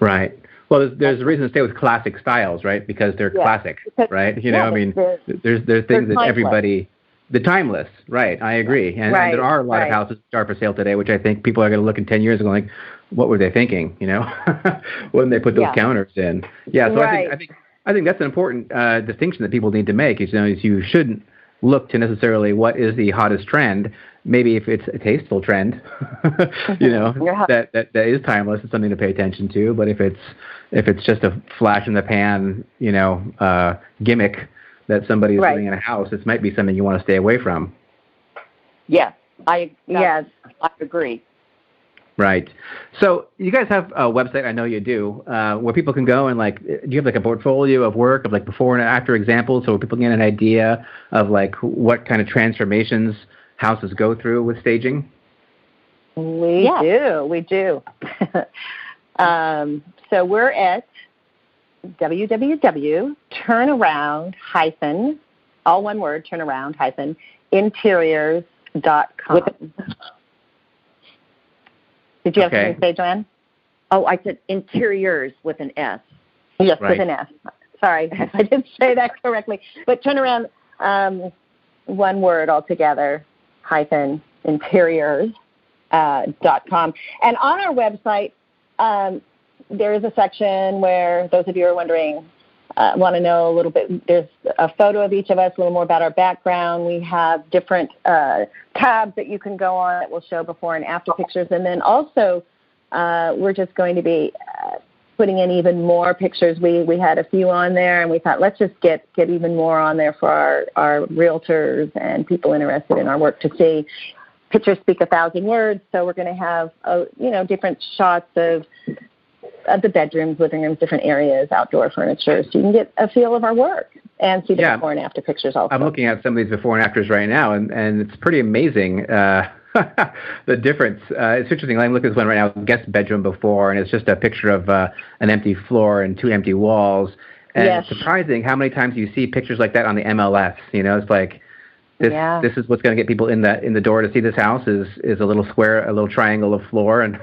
Speaker 2: Right.
Speaker 1: Well, there's a reason to stay with classic styles, right? Because they're classic, right? There's things that everybody. The timeless, right? I agree, and there are a lot of houses that are for sale today, which I think people are going to look in 10 years and go like, "What were they thinking?" When they put those counters in. Yeah, so I think that's an important distinction that people need to make. Is you shouldn't look to necessarily what is the hottest trend. Maybe if it's a tasteful trend, that is timeless, it's something to pay attention to. But if it's just a flash in the pan, gimmick that somebody is doing in a house, it might be something you want to stay away from.
Speaker 2: Yes, I agree.
Speaker 1: Right. So you guys have a website, I know you do, where people can go and do you have a portfolio of work of before and after examples so people can get an idea of what kind of transformations houses go through with staging?
Speaker 3: We do. So we're at www.turnaround- all one word, turnaround- interiors.com. Did you have something to say, Joanne?
Speaker 2: Oh, I said interiors with an S.
Speaker 3: Yes,
Speaker 1: right.
Speaker 3: With an S. Sorry, I didn't say that correctly. But turnaround, one word altogether, -interiors.com. And on our website, there is a section where those of you who are wondering, want to know a little bit, there's a photo of each of us, a little more about our background. We have different tabs that you can go on that will show before and after pictures. And then also, we're just going to be putting in even more pictures. We had a few on there, and we thought, let's just get even more on there for our realtors and people interested in our work to see. Pictures speak 1,000 words, so we're going to have, different shots of the bedrooms, living rooms, different areas, outdoor furniture, so you can get a feel of our work and see the before and after pictures also.
Speaker 1: I'm looking at some of these before and afters right now, and it's pretty amazing, the difference. It's interesting. I'm looking at this one right now, guest bedroom before, and it's just a picture of an empty floor and 2 empty walls. And It's surprising how many times you see pictures like that on the MLS. It's like, this is what's going to get people in the door to see this house is a little square, a little triangle of floor and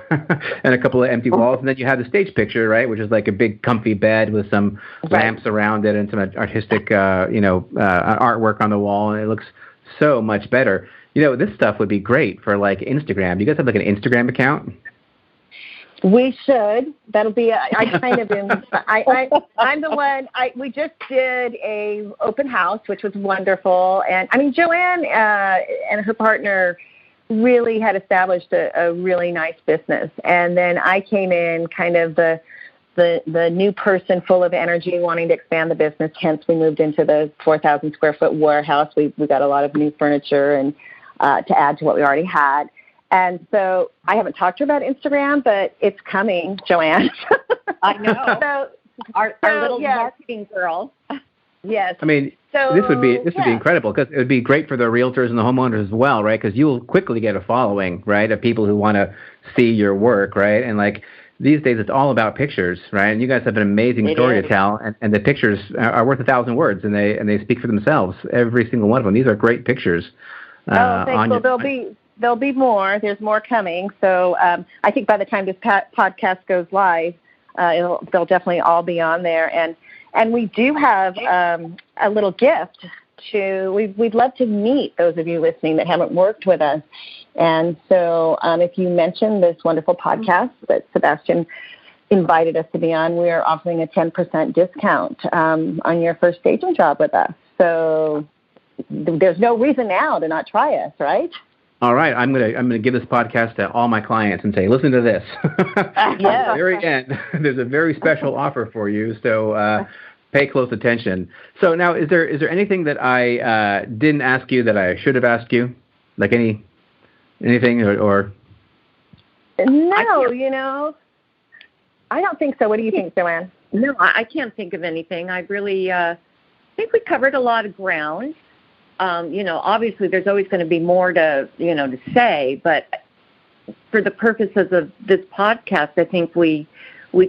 Speaker 1: and a couple of empty walls. And then you have the stage picture, right, which is like a big comfy bed with some lamps around it and some artistic, artwork on the wall. And it looks so much better. This stuff would be great for Instagram. Do you guys have an Instagram account?
Speaker 3: We should. That'll be. I'm the one. We just did a open house, which was wonderful, and Joanne and her partner really had established a really nice business, and then I came in kind of the new person, full of energy, wanting to expand the business. Hence, we moved into the 4,000 square foot warehouse. We got a lot of new furniture and to add to what we already had. And so I haven't talked to her about Instagram, but it's coming, Joanne.
Speaker 2: I know. Our little marketing girl.
Speaker 3: Yes.
Speaker 1: This would be incredible because it would be great for the realtors and the homeowners as well, right? Because you'll quickly get a following, right, of people who want to see your work, right? And these days, it's all about pictures, right? And you guys have an amazing story to tell, and the pictures are worth 1,000 words, and they speak for themselves. Every single one of them. These are great picures.
Speaker 3: Thanks. There'll be more. There's more coming. So I think by the time this podcast goes live, they'll definitely all be on there. And we do have a little gift we'd love to meet those of you listening that haven't worked with us. And so if you mention this wonderful podcast that Sebastian invited us to be on, we are offering a 10% discount on your first staging job with us. So there's no reason now to not try us, right?
Speaker 1: All right, I'm gonna give this podcast to all my clients and say, listen to this. At the very end, there's a very special offer for you, so pay close attention. So now, is there anything that I didn't ask you that I should have asked you, like anything or?
Speaker 3: No, I don't think so. What do you think, Joanne?
Speaker 2: No, I can't think of anything. I really think we covered a lot of ground. Obviously there's always going to be more to say, but for the purposes of this podcast, I think we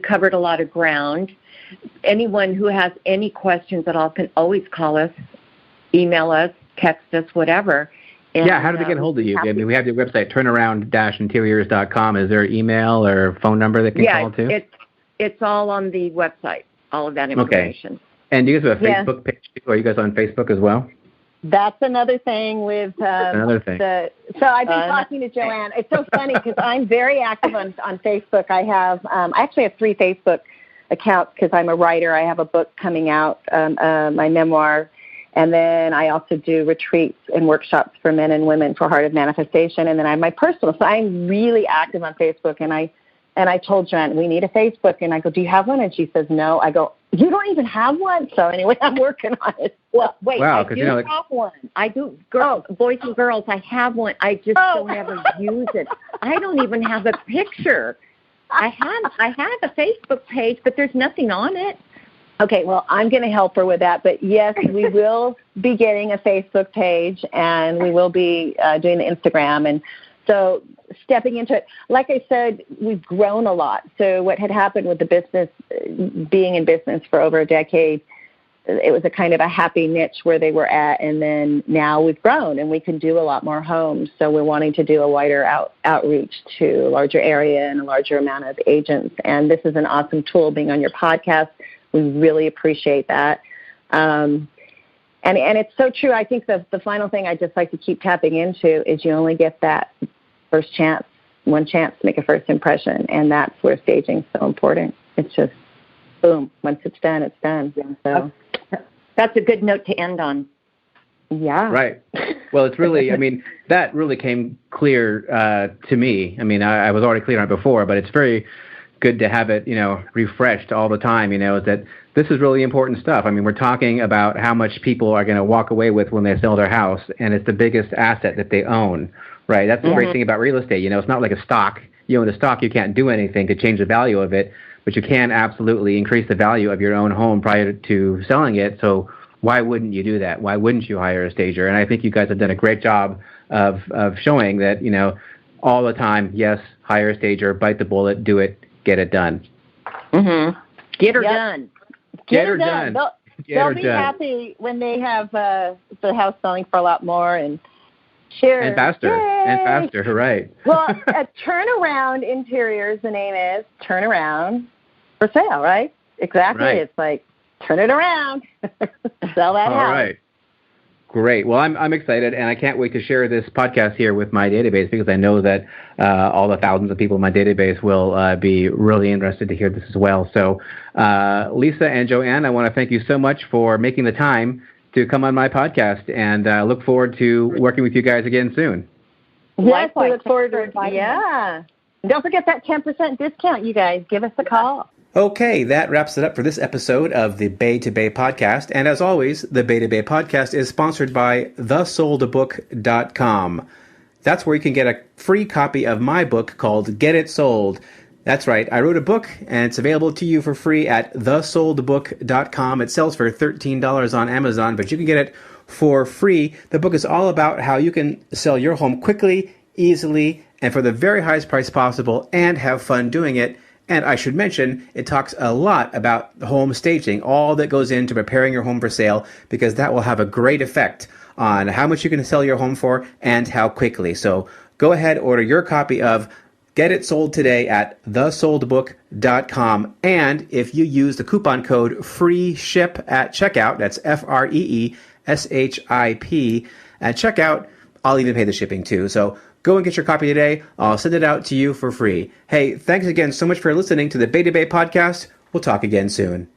Speaker 2: covered a lot of ground. Anyone who has any questions at all can always call us, email us, text us, whatever. And,
Speaker 1: how do they get a hold of you? We have your website, turnaround-interiors.com. Is there an email or phone number they can call to?
Speaker 2: It's all on the website, all of that information.
Speaker 1: Okay. And do you guys have a Facebook page? Or are you guys on Facebook as well?
Speaker 3: That's another thing with
Speaker 1: another thing.
Speaker 3: So I've been talking to Joanne. It's so funny because I'm very active on Facebook. I actually have 3 Facebook accounts because I'm a writer. I have a book coming out, my memoir, and then I also do retreats and workshops for men and women for Heart of Manifestation, and then I have my personal. So I'm really active on Facebook, and I told Joanne, we need a Facebook, and I go, do you have one? And she says, no. I go, you don't even have one? So anyway, I'm working on it.
Speaker 2: Well, wait,
Speaker 1: Wow,
Speaker 2: I
Speaker 1: 'cause,
Speaker 2: do
Speaker 1: you know, like-
Speaker 2: have one. I do. Boys and girls, I have one. I just don't ever use it. I don't even have a picture. I have a Facebook page, but there's nothing on it.
Speaker 3: Okay, well, I'm going to help her with that. But yes, we will be getting a Facebook page, and we will be doing the Instagram. And so stepping into it, like I said, we've grown a lot. So what had happened with the business, being in business for over a decade, it was a kind of a happy niche where they were at. And then now we've grown and we can do a lot more homes. So we're wanting to do a wider outreach to a larger area and a larger amount of agents. And this is an awesome tool being on your podcast. We really appreciate that. And it's so true. I think the final thing I just like to keep tapping into is you only get that first chance, one chance to make a first impression. And that's where staging is so important. It's just, boom, once it's done, it's done. So
Speaker 2: that's a good note to end on.
Speaker 3: Yeah.
Speaker 1: Right. Well, it's really, I mean, that really came clear to me. I mean, I was already clear on it before, but it's very good to have it, refreshed all the time, that this is really important stuff. I mean, we're talking about how much people are going to walk away with when they sell their house, and it's the biggest asset that they own, right? That's the great thing about real estate. It's not like a stock. You own a stock, you can't do anything to change the value of it, but you can absolutely increase the value of your own home prior to selling it. So why wouldn't you do that? Why wouldn't you hire a stager? And I think you guys have done a great job of showing that, all the time, yes, hire a stager, bite the bullet, do it, get it done.
Speaker 2: Mm-hmm. Get her done.
Speaker 3: Get her done. They'll be happy when they have the house selling for a lot more and cheers.
Speaker 1: And faster.
Speaker 3: Yay!
Speaker 1: And faster, right.
Speaker 3: Well, a Turnaround Interiors, the name is Turnaround for Sale, right? Exactly.
Speaker 1: Right.
Speaker 3: It's like, turn it around. Sell that house.
Speaker 1: All right. Great. Well, I'm excited, and I can't wait to share this podcast here with my database because I know that all the thousands of people in my database will be really interested to hear this as well. So, Lisa and Joanne, I want to thank you so much for making the time to come on my podcast, and look forward to working with you guys again soon.
Speaker 3: Yes, we look forward to it. Yeah. And don't forget that 10% discount, you guys. Give us a call.
Speaker 4: Okay, that wraps it up for this episode of the Bay to Bay podcast. And as always, the Bay to Bay podcast is sponsored by thesoldbook.com. That's where you can get a free copy of my book called Get It Sold. That's right, I wrote a book and it's available to you for free at thesoldbook.com. It sells for $13 on Amazon, but you can get it for free. The book is all about how you can sell your home quickly, easily, and for the very highest price possible and have fun doing it. And I should mention, it talks a lot about home staging, all that goes into preparing your home for sale, because that will have a great effect on how much you can sell your home for and how quickly. So go ahead, order your copy of Get It Sold today at thesoldbook.com. And if you use the coupon code FREESHIP at checkout, that's FREESHIP at checkout, I'll even pay the shipping too. So go and get your copy today. I'll send it out to you for free. Hey, thanks again so much for listening to the Bay to Bay podcast. We'll talk again soon.